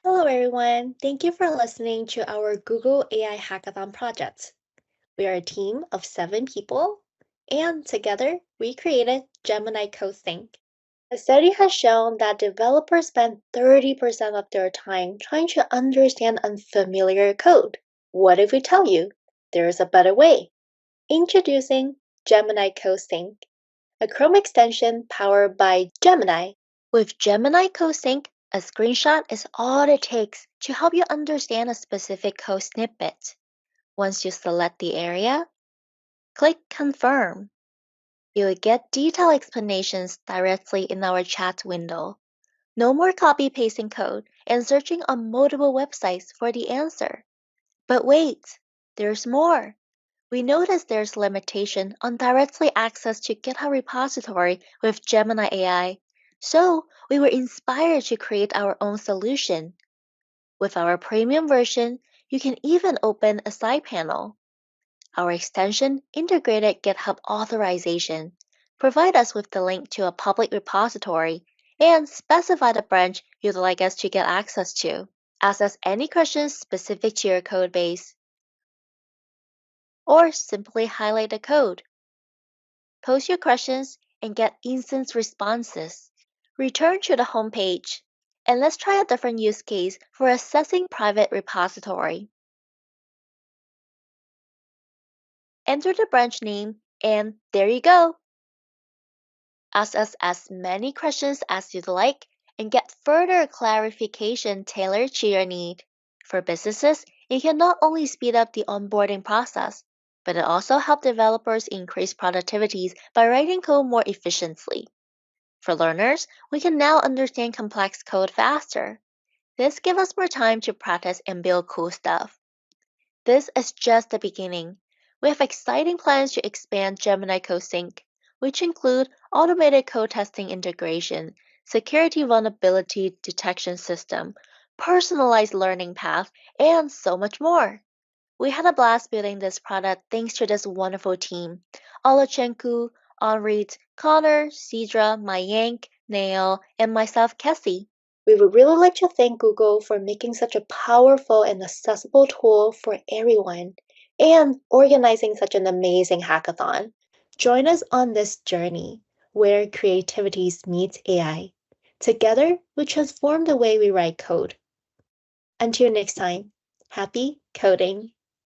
Hello, everyone. Thank you for listening to our Google AI Hackathon project. We are a team of 7 people, and together we created Gemini CodeSync. A study has shown that developers spend 30% of their time trying to understand unfamiliar code. What if we tell you there is a better way? Introducing Gemini CodeSync, a Chrome extension powered by Gemini. With Gemini CodeSync, a screenshot is all it takes to help you understand a specific code snippet. Once you select the area, click Confirm. You will get detailed explanations directly in our chat window. No more copy-pasting code and searching on multiple websites for the answer. But wait, there's more. We noticed there's limitation on directly access to GitHub repository with Gemini AI, so we were inspired to create our own solution. With our premium version, you can even open a side panel. Our extension integrated GitHub authorization, provide us with the link to a public repository, and specify the branch you'd like us to get access to. Ask us any questions specific to your code base, or simply highlight the code. Post your questions and get instant responses. Return to the home page, and let's try a different use case for accessing private repository. Enter the branch name, and there you go. Ask us as many questions as you'd like and get further clarification tailored to your need. For businesses, it can not only speed up the onboarding process, but it also helps developers increase productivity by writing code more efficiently. For learners, we can now understand complex code faster. This gives us more time to practice and build cool stuff. This is just the beginning. We have exciting plans to expand Gemini CodeSync, which include automated code testing integration, security vulnerability detection system, personalized learning path, and so much more. We had a blast building this product thanks to this wonderful team. Olachenko, Henrit, Connor, Cedra, Mayank, Nail, and myself, Cassie. We would really like to thank Google for making such a powerful and accessible tool for everyone and organizing such an amazing hackathon. Join us on this journey where creativity meets AI. Together, we transform the way we write code. Until next time, happy coding!